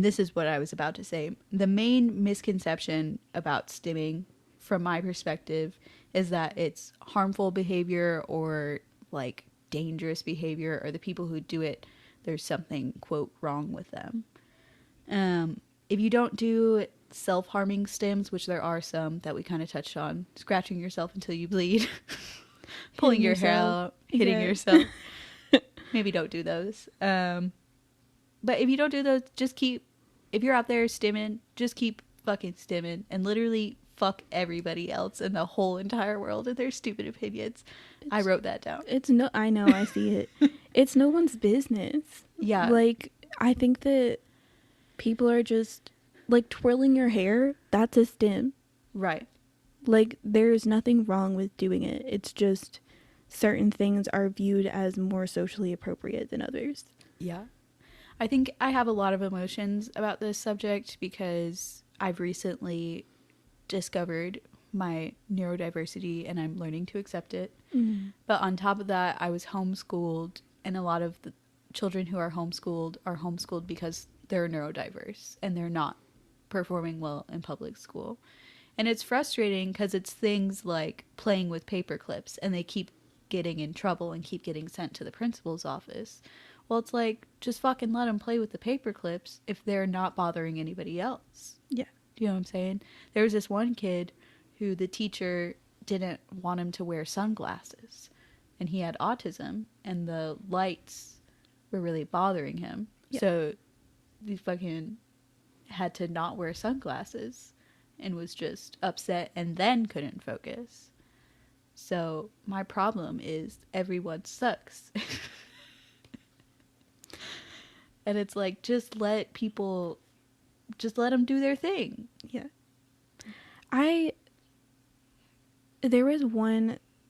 this is what I was about to say. The main misconception about stimming, from my perspective, is that it's harmful behavior or like dangerous behavior, or the people who do it, there's something, quote, wrong with them. If you don't do self-harming stims, which there are some that we kind of touched on, scratching yourself until you bleed, pulling your hair out, hitting yourself, maybe don't do those. But if you don't do those, if you're out there stimming, just keep fucking stimming and literally fuck everybody else in the whole entire world and their stupid opinions. I wrote that down. I know, I see it. It's no one's business. Yeah. Like, I think that people are just, like, twirling your hair, that's a stim. Right. Like, there's nothing wrong with doing it. It's just certain things are viewed as more socially appropriate than others. Yeah. I think I have a lot of emotions about this subject because I've recently discovered my neurodiversity and I'm learning to accept it. Mm-hmm. But on top of that, I was homeschooled, and a lot of the children who are homeschooled because they're neurodiverse and they're not performing well in public school. And it's frustrating because it's things like playing with paper clips and they keep getting in trouble and keep getting sent to the principal's office. Well, it's like, just fucking let them play with the paper clips if they're not bothering anybody else. Yeah. Do you know what I'm saying? There was this one kid who the teacher didn't want him to wear sunglasses. And he had autism, and the lights were really bothering him. Yeah. So he fucking had to not wear sunglasses and was just upset and then couldn't focus. So my problem is everyone sucks. And it's like, just let them do their thing. Yeah.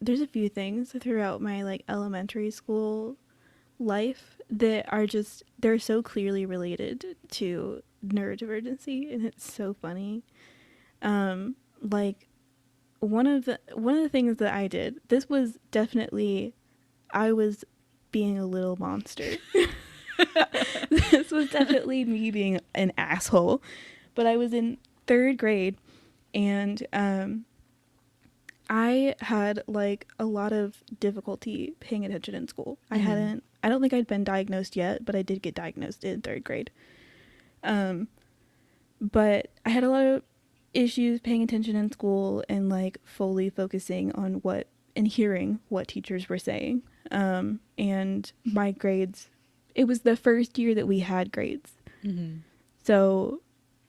There's a few things throughout my like elementary school life that are just, they're so clearly related to neurodivergency, and it's so funny. Like one of the things that I did, this was definitely, I was being a little monster. This was definitely me being an asshole. But I was in 3rd grade, and I had like a lot of difficulty paying attention in school. I don't think I'd been diagnosed yet, but I did get diagnosed in 3rd grade. But I had a lot of issues paying attention in school and like fully focusing on and hearing what teachers were saying. And my grades, it was the first year that we had grades. Mm-hmm. So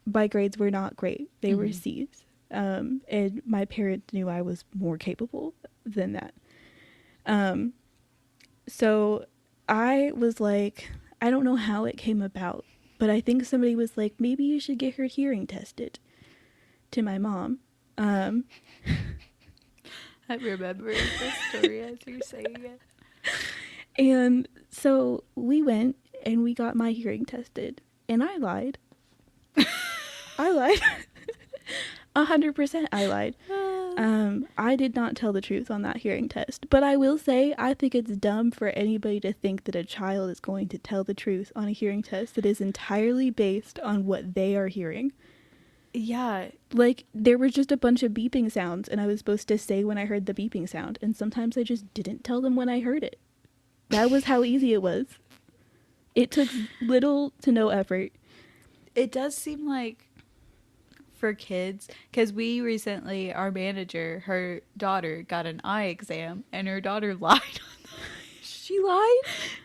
my grades were not great. They were C's. And my parents knew I was more capable than that. So I was like, I don't know how it came about, but I think somebody was like, maybe you should get her hearing tested, to my mom. I remember the story as you're saying it. And so we went and we got my hearing tested, and I lied. I lied. 100% I lied. I did not tell the truth on that hearing test. But I will say, I think it's dumb for anybody to think that a child is going to tell the truth on a hearing test that is entirely based on what they are hearing. Yeah. Like, there were just a bunch of beeping sounds, and I was supposed to say when I heard the beeping sound. And sometimes I just didn't tell them when I heard it. That was how easy it was. It took little to no effort. It does seem like for kids, because we recently, our manager, her daughter got an eye exam, and her daughter lied on the She lied?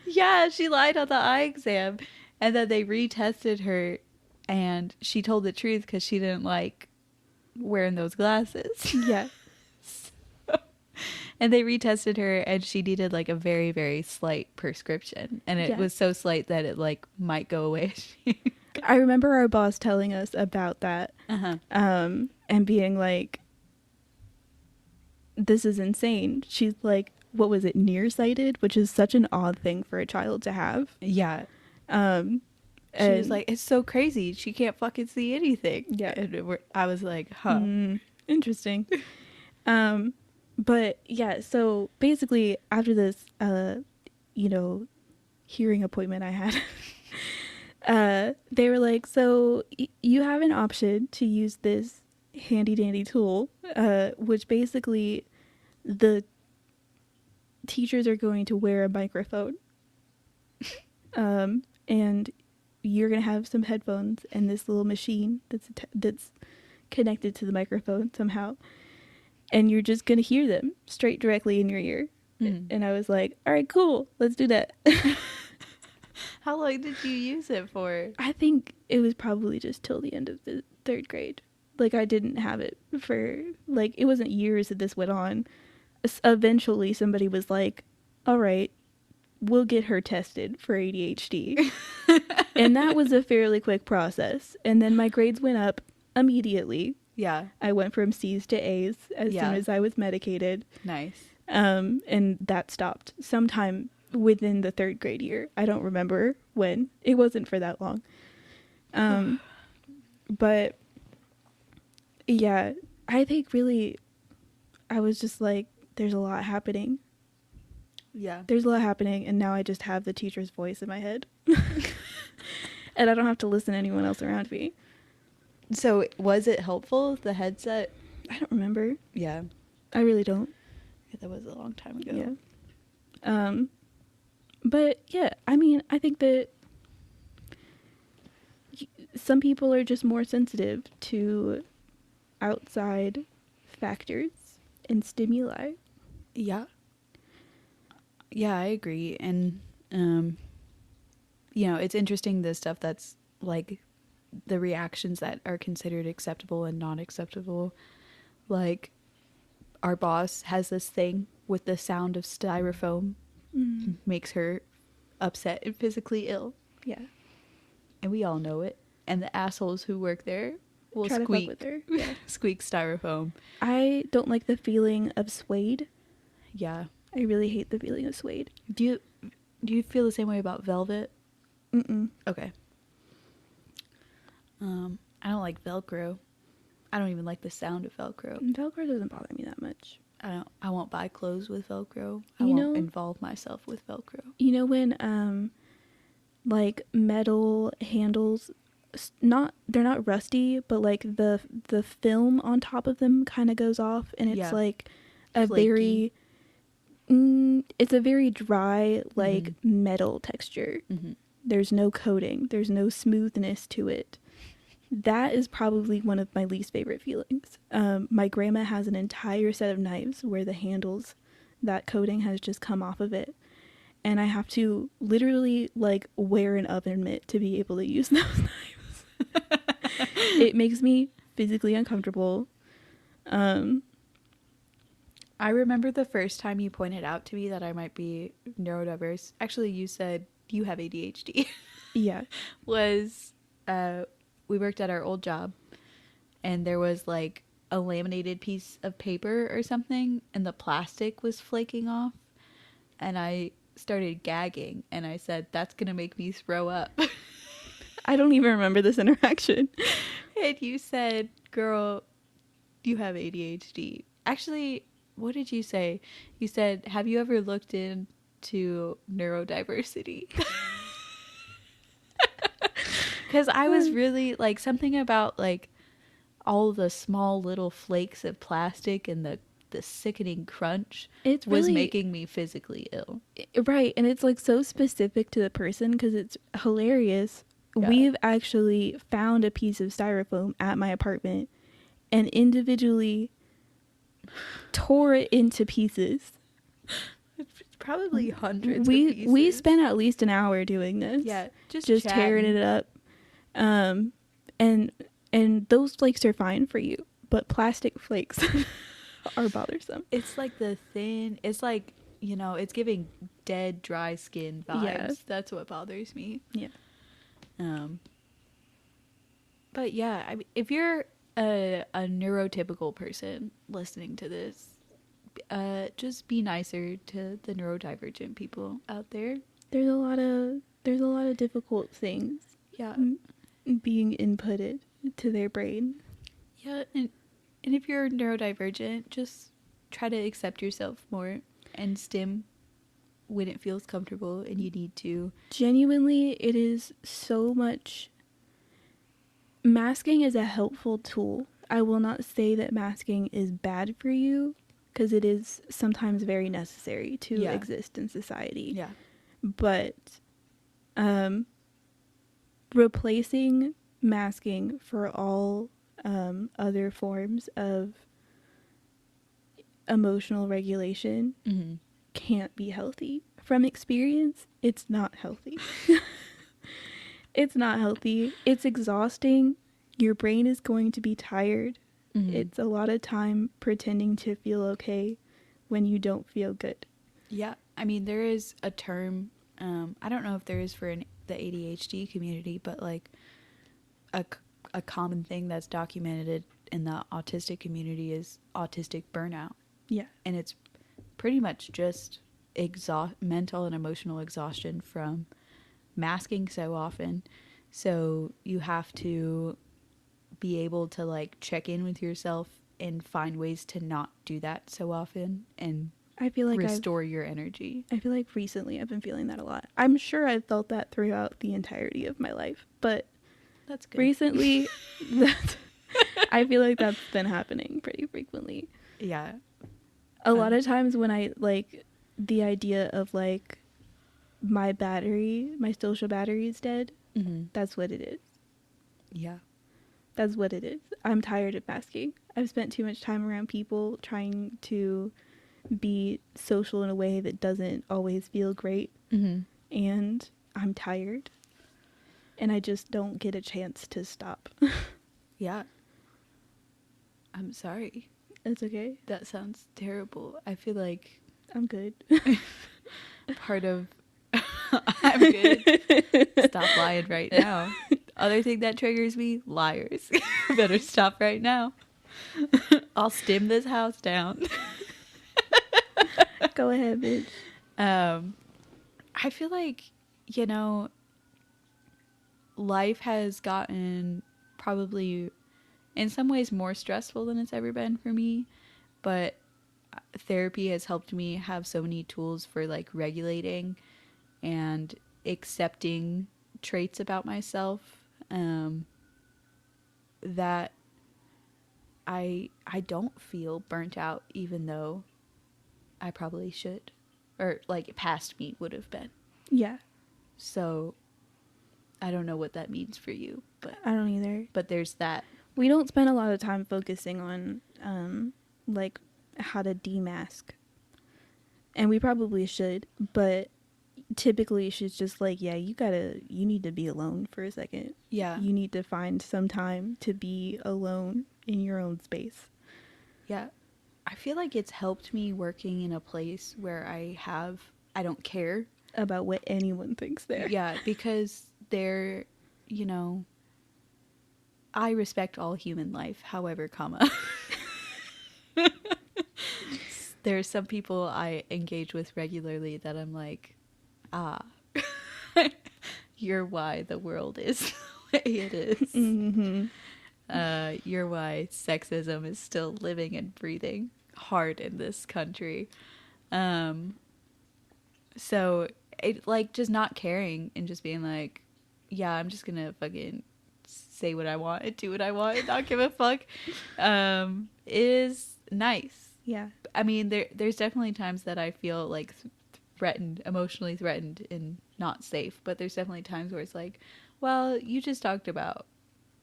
Yeah, she lied on the eye exam, and then they retested her, and she told the truth because she didn't like wearing those glasses. Yeah. And they retested her, and she needed like a very, very slight prescription, and it was so slight that it like might go away. I remember our boss telling us about that, and being like, "This is insane." She's like, "What was it, nearsighted?" Which is such an odd thing for a child to have. Yeah. She was like, "It's so crazy. She can't fucking see anything." Yeah. And I was like, "Huh, interesting." But yeah, so basically after this, hearing appointment I had, they were like, so you have an option to use this handy dandy tool, which basically the teachers are going to wear a microphone, and you're going to have some headphones and this little machine that's connected to the microphone somehow. And you're just going to hear them straight directly in your ear. And I was like, all right, cool. Let's do that. How long did you use it for? I think it was probably just till the end of the 3rd grade. Like, I didn't have it for, like, it wasn't years that this went on. Eventually, somebody was like, all right, we'll get her tested for ADHD. And that was a fairly quick process. And then my grades went up immediately. Yeah. I went from C's to A's as soon as I was medicated. Nice. And that stopped sometime within the 3rd grade year. I don't remember when. It wasn't for that long. But yeah, I think really I was just like, there's a lot happening. Yeah. There's a lot happening, and now I just have the teacher's voice in my head. And I don't have to listen to anyone else around me. So was it helpful, the headset? I don't remember. Yeah. I really don't. Yeah, that was a long time ago. Yeah. But yeah, I mean, I think that some people are just more sensitive to outside factors and stimuli. Yeah. Yeah, I agree. And, it's interesting, the stuff that's like the reactions that are considered acceptable and not acceptable. Like, our boss has this thing with the sound of styrofoam, makes her upset and physically ill. Yeah. And we all know it. And the assholes who work there will Try squeak. to fuck with her. Yeah. Squeak styrofoam. I don't like the feeling of suede. Yeah. I really hate the feeling of suede. Do you feel the same way about velvet? Mm-mm. Okay. I don't like Velcro. I don't even like the sound of Velcro. Velcro doesn't bother me that much. I won't buy clothes with Velcro. I You won't know- involve myself with Velcro. You know when like metal handles, they're not rusty, but like the film on top of them kind of goes off, and it's Yeah. like a Flaky. it's a very dry, like metal texture. Mm-hmm. There's no coating, there's no smoothness to it. That is probably one of my least favorite feelings. My grandma has an entire set of knives where the handles, that coating has just come off of it. And I have to literally like wear an oven mitt to be able to use those knives. It makes me physically uncomfortable. I remember the first time you pointed out to me that I might be neurodiverse. Actually, you said you have ADHD. Yeah. Was we worked at our old job, and there was like a laminated piece of paper or something, and the plastic was flaking off, and I started gagging, and I said, "That's gonna make me throw up." I don't even remember this interaction. And you said, "Girl, you have ADHD." Actually, what did you say? You said, "Have you ever looked into neurodiversity?" Because I was really like, something about like all the small little flakes of plastic and the sickening crunch It's was really making me physically ill. right, and it's like so specific to the person because it's hilarious. Yeah. We've actually found a piece of styrofoam at my apartment and individually tore it into pieces. It's probably hundreds of We pieces. spent at least an hour doing this. Yeah, just tearing chatting. it up. And those flakes are fine for you, but plastic flakes are bothersome. It's like it's like, it's giving dead, dry skin vibes. Yeah. That's what bothers me. Yeah. But yeah, I mean, if you're a neurotypical person listening to this, just be nicer to the neurodivergent people out there. There's a lot of difficult things Yeah. being inputted to their brain. Yeah, and if you're neurodivergent, just try to accept yourself more and stim when it feels comfortable and you need to. Genuinely, it is so much. Masking is a helpful tool. I will not say that masking is bad for you, because it is sometimes very necessary to exist in society. Yeah. But replacing masking for all other forms of emotional regulation can't be healthy. From experience, it's not healthy. It's not healthy. It's exhausting. Your brain is going to be tired. It's a lot of time pretending to feel okay when you don't feel good. Yeah. I mean, there is a term, I don't know if there is for the ADHD community, but like a common thing that's documented in the autistic community is autistic burnout. Yeah. And it's pretty much just mental and emotional exhaustion from masking so often. So you have to be able to like check in with yourself and find ways to not do that so often and I feel like restore your energy. I feel like recently I've been feeling that a lot. I'm sure I've felt that throughout the entirety of my life, but That's good. Recently, I feel like that's been happening pretty frequently. Yeah. A lot of times when I, like, the idea of, like, my social battery is dead, that's what it is. Yeah. That's what it is. I'm tired of masking. I've spent too much time around people trying to be social in a way that doesn't always feel great. And I'm tired. And I just don't get a chance to stop. Yeah. I'm sorry. It's okay. That sounds terrible. I feel like I'm good. part of I'm good. Stop lying right now. Other thing that triggers me, liars. Better stop right now. I'll stim this house down. Go ahead, bitch. I feel like, you know, life has gotten probably in some ways more stressful than it's ever been for me, but therapy has helped me have so many tools for like regulating and accepting traits about myself, that I don't feel burnt out, even though I probably should, or like past me would have been. Yeah. So I don't know what that means for you, but I don't either. But there's that. We don't spend a lot of time focusing on like how to demask. And we probably should, but typically she's just like, yeah, you need to be alone for a second. Yeah. You need to find some time to be alone in your own space. Yeah. I feel like it's helped me working in a place where I don't care about what anyone thinks there. Yeah, because they're, you know, I respect all human life, however, comma. There's some people I engage with regularly that I'm like, you're why the world is the way it is. You're why sexism is still living and breathing hard in this country. So it, like, just not caring and just being like, yeah, I'm just gonna fucking say what I want and do what I want and not give a fuck, is nice. Yeah. I mean, there's definitely times that I feel like emotionally threatened and not safe, but there's definitely times where it's like, well, you just talked about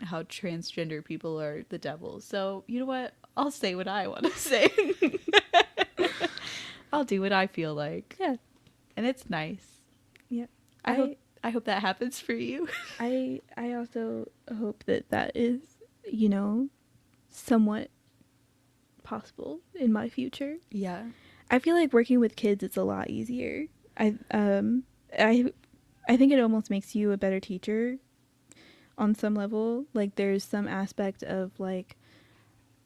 how transgender people are the devil, so you know what? I'll say what I want to say. I'll do what I feel like. Yeah. And it's nice. Yeah. I hope that happens for you. I also hope that is, you know, somewhat possible in my future. Yeah. I feel like working with kids is a lot easier. I think it almost makes you a better teacher on some level. Like, there's some aspect of, like,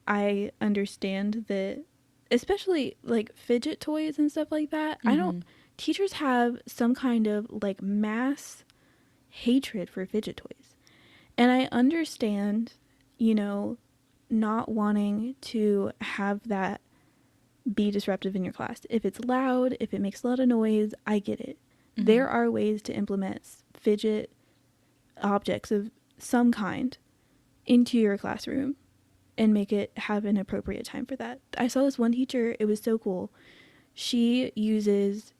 I understand that, especially like fidget toys and stuff like that. Teachers have some kind of like mass hatred for fidget toys. And I understand, you know, not wanting to have that be disruptive in your class. If it's loud, if it makes a lot of noise, I get it. There are ways to implement fidget objects of some kind into your classroom and make it have an appropriate time for that. I saw this one teacher, it was so cool. She uses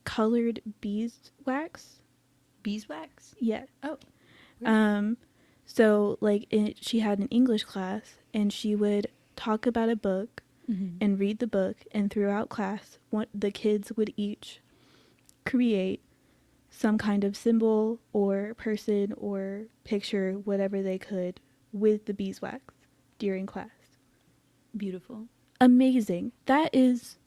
colored beeswax. Beeswax? Yeah. Oh. Really? So like she had an English class and she would talk about a book and read the book, and throughout class the kids would each create some kind of symbol or person or picture, whatever they could, with the beeswax during class. Beautiful. Amazing. That is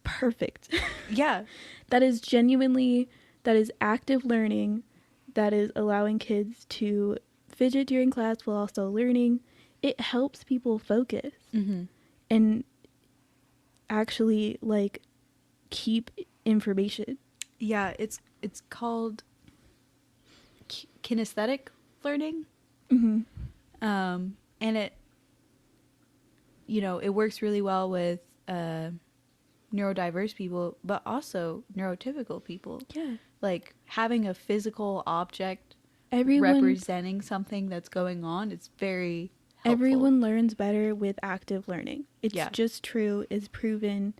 perfect. Yeah. That is active learning. That is allowing kids to fidget during class while also learning. It helps people focus and actually like keep information. Yeah, it's called kinesthetic learning. And it, you know, it works really well with neurodiverse people, but also neurotypical people. Yeah. Like having a physical object representing something that's going on, it's very helpful. Everyone learns better with active learning. It's Yeah. just true. It's proven.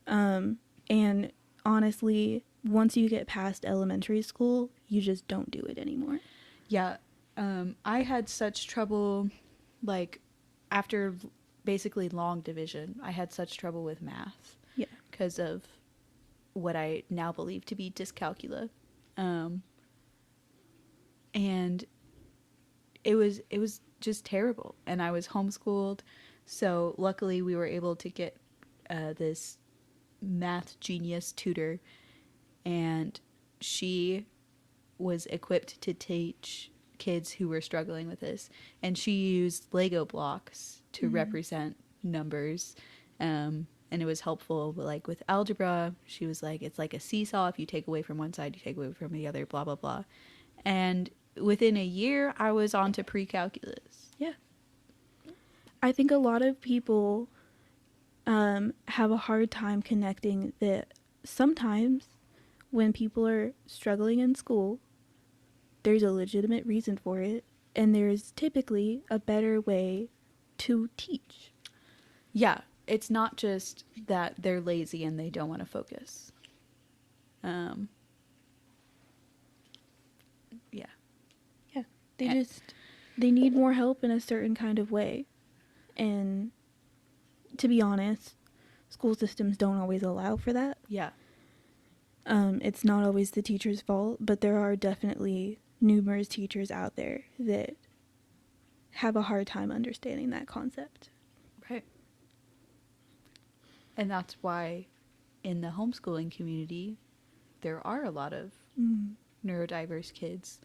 And honestly, once you get past elementary school, you just don't do it anymore. Yeah. I had such trouble, like, after basically long division, I had such trouble with math. Yeah. Because of what I now believe to be dyscalculia. And it was just terrible. And I was homeschooled. So luckily we were able to get this math genius tutor, and she was equipped to teach kids who were struggling with this, and she used Lego blocks to represent numbers, and it was helpful. But like with algebra, she was like, it's like a seesaw. If you take away from one side, you take away from the other, blah blah blah. And within a year I was on to pre-calculus. Yeah, I think a lot of people have a hard time connecting that sometimes when people are struggling in school, there's a legitimate reason for it, and there's typically a better way to teach. Yeah, it's not just that they're lazy and they don't want to focus. Yeah. Yeah, they need more help in a certain kind of way. And to be honest, school systems don't always allow for that. Yeah. It's not always the teacher's fault, but there are definitely numerous teachers out there that have a hard time understanding that concept. Right. And that's why in the homeschooling community, there are a lot of neurodiverse kids,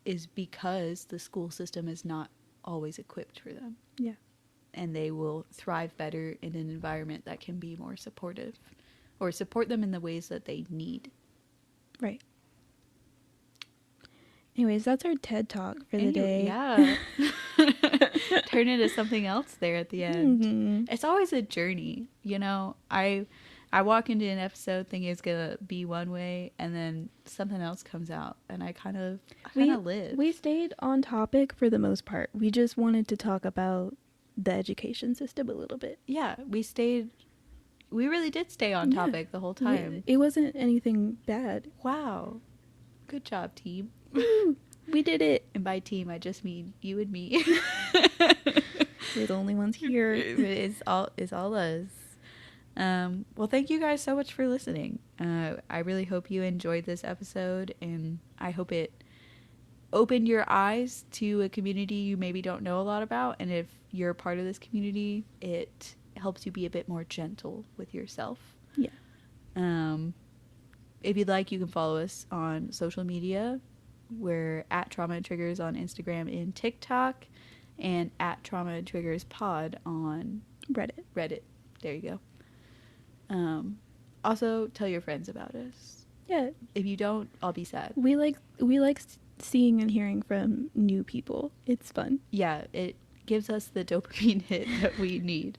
is because the school system is not always equipped for them. Yeah. And they will thrive better in an environment that can be more supportive or support them in the ways that they need. Right. Anyways, that's our TED Talk for the day. Yeah. Turn into something else there at the end. Mm-hmm. It's always a journey. You know, I walk into an episode thinking it's going to be one way, and then something else comes out, and I kind of live. We stayed on topic for the most part. We just wanted to talk about the education system a little bit. Yeah, we really did stay on topic the whole time. It wasn't anything bad. Wow. Good job, team. We did it. And by team, I just mean you and me. We're the only ones here. It's all us. Well, thank you guys so much for listening. I really hope you enjoyed this episode, and I hope it opened your eyes to a community you maybe don't know a lot about. And if you're a part of this community, it helps you be a bit more gentle with yourself. Yeah. If you'd like, you can follow us on social media. We're at Trauma and Triggers on Instagram and TikTok, and at Trauma and Triggers Pod on Reddit. There you go. Also, tell your friends about us. Yeah. If you don't, I'll be sad. We like seeing and hearing from new people. It's fun. Yeah, it gives us the dopamine hit that we need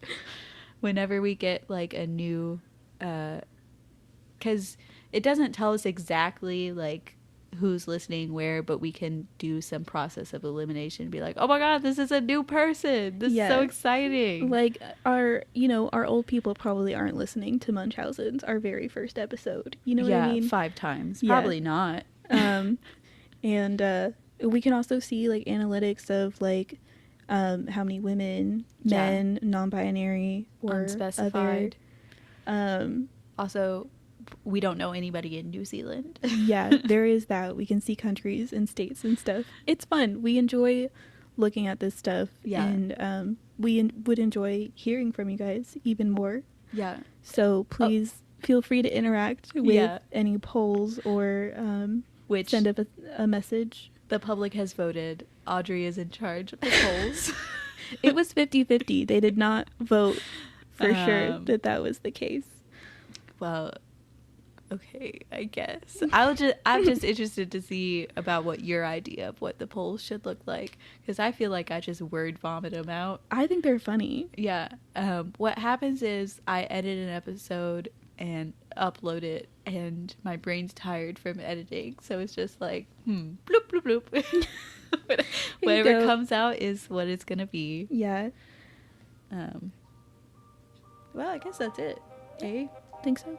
whenever we get like a new, because it doesn't tell us exactly like who's listening where, but we can do some process of elimination and be like, oh my god, this is a new person, this is so exciting. Like our old people probably aren't listening to Munchausen's, our very first episode, what I mean? 5 times probably not. And we can also see like analytics of like how many women, men, non-binary, or unspecified. Other. Also, we don't know anybody in New Zealand. Yeah, there is that. We can see countries and states and stuff. It's fun. We enjoy looking at this stuff. Yeah. And we would enjoy hearing from you guys even more. Yeah. So please feel free to interact with any polls or send up a message. The public has voted. Audrey is in charge of the polls. It was 50-50. They did not vote for sure that was the case. Well, okay, I guess. I'm just interested to see about what your idea of what the polls should look like, because I feel like I just word vomit them out. I think they're funny. Yeah. What happens is I edit an episode and upload it, and my brain's tired from editing, so it's just like bloop bloop bloop. Whatever comes out is what it's gonna be. Yeah. Well, I guess that's it. I think so.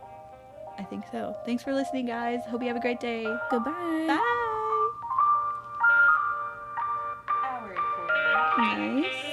I think so. Thanks for listening, guys. Hope you have a great day. Goodbye. Bye. Hour and 40. Nice.